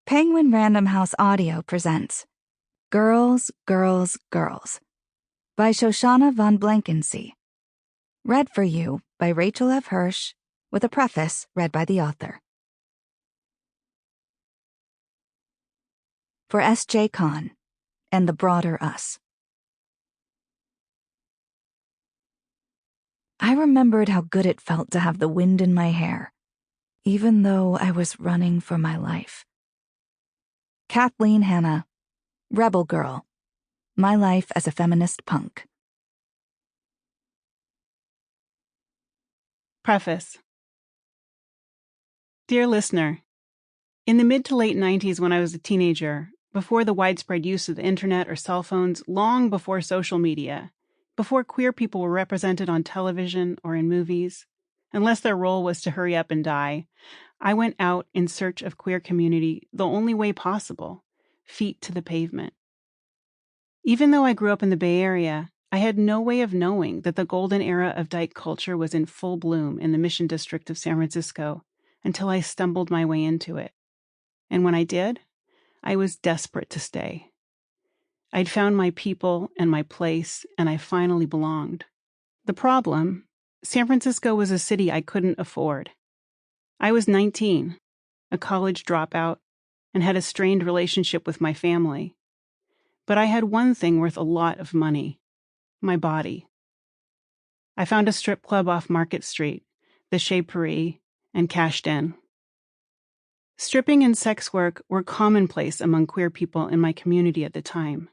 Penguin Random House Audio presents Girls, Girls, Girls by Shoshana von Blanckensee. Read for you by Rachel F. Hirsch, with a preface read by the author. For S.J. Kahn and the broader us. I remembered how good it felt to have the wind in my hair, even though I was running for my life. Kathleen Hanna, Rebel Girl, My Life as a Feminist Punk. Preface. Dear listener, in the mid to late 90s when I was a teenager, before the widespread use of the internet or cell phones, long before social media, before queer people were represented on television or in movies, unless their role was to hurry up and die, I went out in search of queer community the only way possible, feet to the pavement. Even though I grew up in the Bay Area, I had no way of knowing that the golden era of dyke culture was in full bloom in the Mission District of San Francisco until I stumbled my way into it. And when I did, I was desperate to stay. I'd found my people and my place, and I finally belonged. The problem, San Francisco was a city I couldn't afford. I was 19, a college dropout, and had a strained relationship with my family. But I had one thing worth a lot of money: my body. I found a strip club off Market Street, the Chez Paris, and cashed in. Stripping and sex work were commonplace among queer people in my community at the time.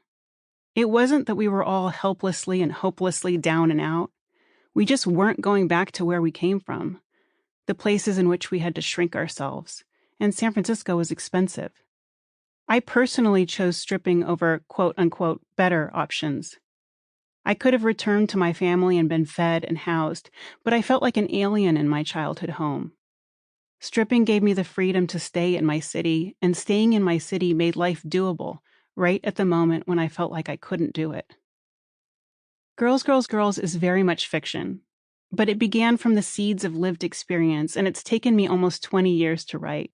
It wasn't that we were all helplessly and hopelessly down and out. We just weren't going back to where we came from, the places in which we had to shrink ourselves, and San Francisco was expensive. I personally chose stripping over quote-unquote better options. I could have returned to my family and been fed and housed, but I felt like an alien in my childhood home. Stripping gave me the freedom to stay in my city, and staying in my city made life doable right at the moment when I felt like I couldn't do it. Girls, Girls, Girls is very much fiction, but it began from the seeds of lived experience, and it's taken me almost 20 years to write.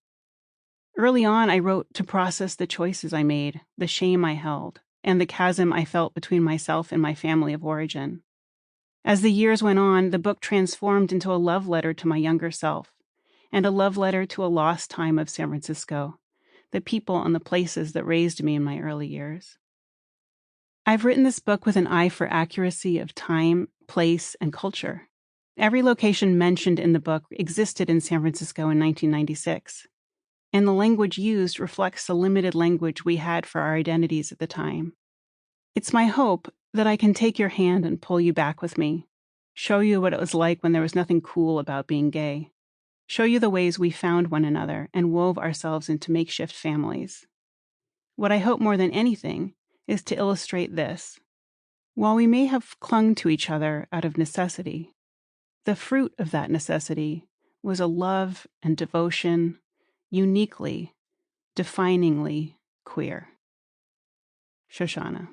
Early on, I wrote to process the choices I made, the shame I held, and the chasm I felt between myself and my family of origin. As the years went on, the book transformed into a love letter to my younger self, and a love letter to a lost time of San Francisco, the people and the places that raised me in my early years. I've written this book with an eye for accuracy of time, place, and culture. Every location mentioned in the book existed in San Francisco in 1996, and the language used reflects the limited language we had for our identities at the time. It's my hope that I can take your hand and pull you back with me, show you what it was like when there was nothing cool about being gay, show you the ways we found one another and wove ourselves into makeshift families. What I hope more than anything is to illustrate this. While we may have clung to each other out of necessity, the fruit of that necessity was a love and devotion uniquely, definingly queer. Shoshana.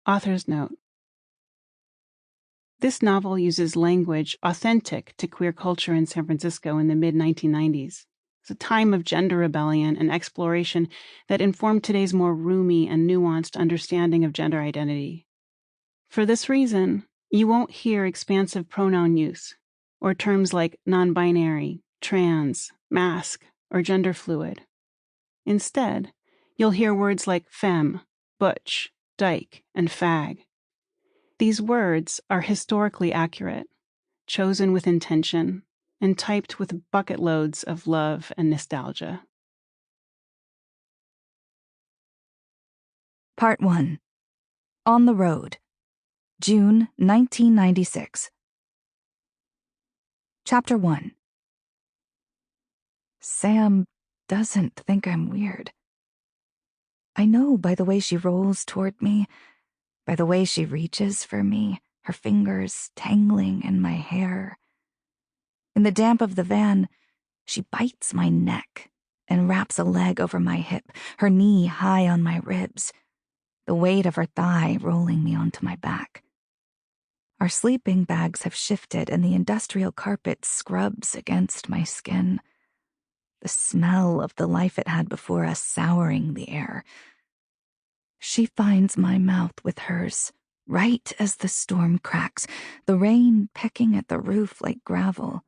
Author's note. This novel uses language authentic to queer culture in San Francisco in the mid-1990s. It's a time of gender rebellion and exploration that informed today's more roomy and nuanced understanding of gender identity. For this reason, you won't hear expansive pronoun use, or terms like non-binary, trans, masc, or gender fluid. Instead, you'll hear words like femme, butch, dyke, and fag. These words are historically accurate, chosen with intention, and typed with bucket loads of love and nostalgia. Part 1. On the Road. June 1996. Chapter 1. Sam doesn't think I'm weird. I know by the way she rolls toward me, by the way she reaches for me, her fingers tangling in my hair. In the damp of the van, she bites my neck and wraps a leg over my hip, her knee high on my ribs, the weight of her thigh rolling me onto my back. Our sleeping bags have shifted and the industrial carpet scrubs against my skin. The smell of the life it had before us souring the air. She finds my mouth with hers, right as the storm cracks, the rain pecking at the roof like gravel.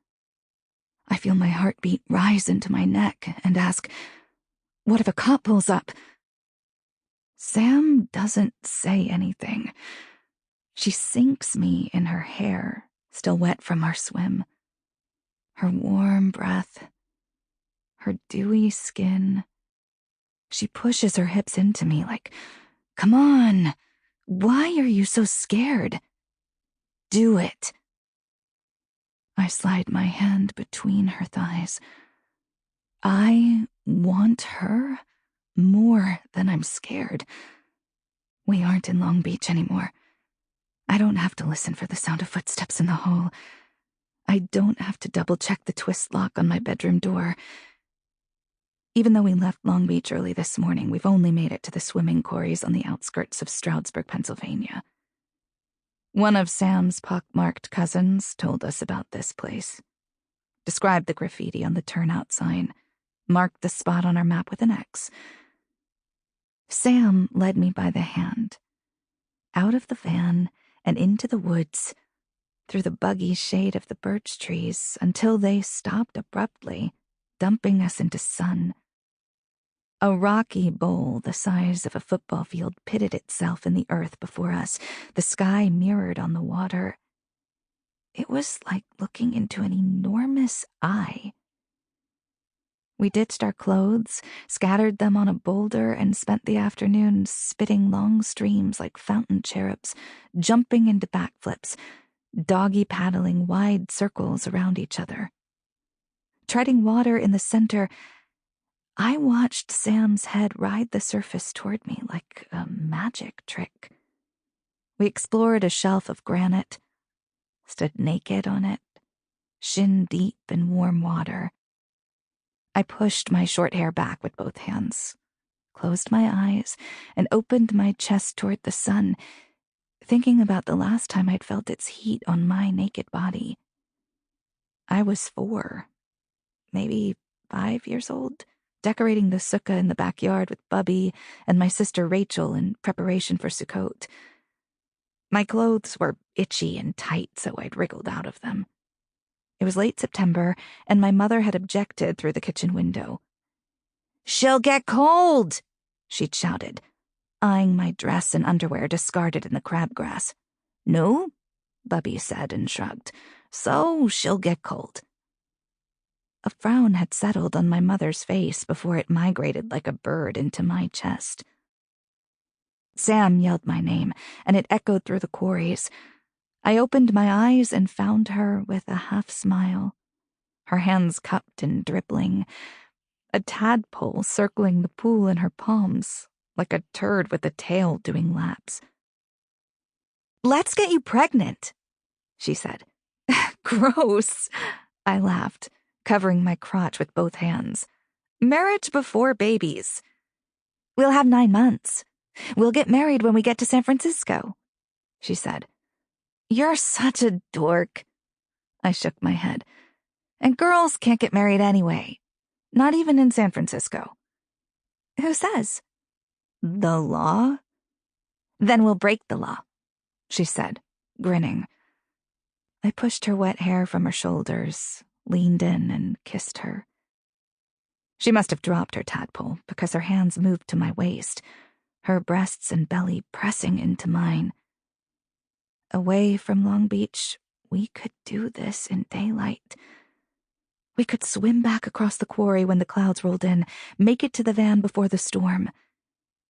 I feel my heartbeat rise into my neck and ask, "What if a cop pulls up?" Sam doesn't say anything. She sinks me in her hair, still wet from our swim. Her warm breath, her dewy skin. She pushes her hips into me like, "Come on, why are you so scared? Do it." I slide my hand between her thighs. I want her more than I'm scared. We aren't in Long Beach anymore. I don't have to listen for the sound of footsteps in the hall. I don't have to double-check the twist lock on my bedroom door. Even though we left Long Beach early this morning, we've only made it to the swimming quarries on the outskirts of Stroudsburg, Pennsylvania. One of Sam's pockmarked cousins told us about this place. Described the graffiti on the turnout sign. Marked the spot on our map with an X. Sam led me by the hand. Out of the van and into the woods, through the buggy shade of the birch trees, until they stopped abruptly, dumping us into sun. A rocky bowl the size of a football field pitted itself in the earth before us, the sky mirrored on the water. It was like looking into an enormous eye. We ditched our clothes, scattered them on a boulder, and spent the afternoon spitting long streams like fountain cherubs, jumping into backflips, doggy paddling wide circles around each other. Treading water in the center, I watched Sam's head ride the surface toward me like a magic trick. We explored a shelf of granite, stood naked on it, shin deep in warm water. I pushed my short hair back with both hands, closed my eyes, and opened my chest toward the sun, thinking about the last time I'd felt its heat on my naked body. I was 4, maybe 5 years old, decorating the sukkah in the backyard with Bubby and my sister Rachel in preparation for Sukkot. My clothes were itchy and tight, so I'd wriggled out of them. It was late September, and my mother had objected through the kitchen window. "She'll get cold," she'd shouted, eyeing my dress and underwear discarded in the crabgrass. "No," Bubby said and shrugged. "So she'll get cold." A frown had settled on my mother's face before it migrated like a bird into my chest. Sam yelled my name, and it echoed through the quarries. I opened my eyes and found her with a half-smile, her hands cupped and dribbling, a tadpole circling the pool in her palms, like a turd with a tail doing laps. "Let's get you pregnant," she said. "Gross," I laughed, covering my crotch with both hands. "Marriage before babies. We'll have 9 months. We'll get married when we get to San Francisco," she said. "You're such a dork." I shook my head. "And girls can't get married anyway. Not even in San Francisco." "Who says?" "The law." "Then we'll break the law," she said, grinning. I pushed her wet hair from her shoulders, leaned in and kissed her. She must have dropped her tadpole because her hands moved to my waist, her breasts and belly pressing into mine. Away from Long Beach, we could do this in daylight. We could swim back across the quarry when the clouds rolled in, make it to the van before the storm.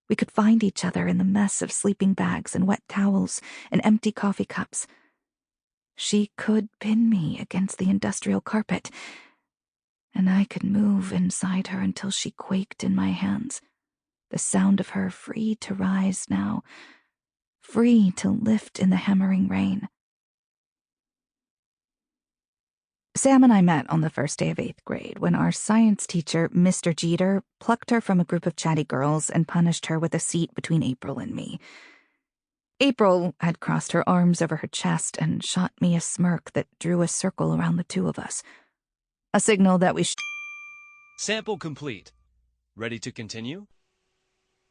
We could find each other in the mess of sleeping bags and wet towels and empty coffee cups. She could pin me against the industrial carpet, and I could move inside her until she quaked in my hands, the sound of her free to rise now, free to lift in the hammering rain. Sam and I met on the first day of 8th grade when our science teacher, Mr. Jeter, plucked her from a group of chatty girls and punished her with a seat between April and me. April had crossed her arms over her chest and shot me a smirk that drew a circle around the two of us. A signal that we Sample complete. Ready to continue?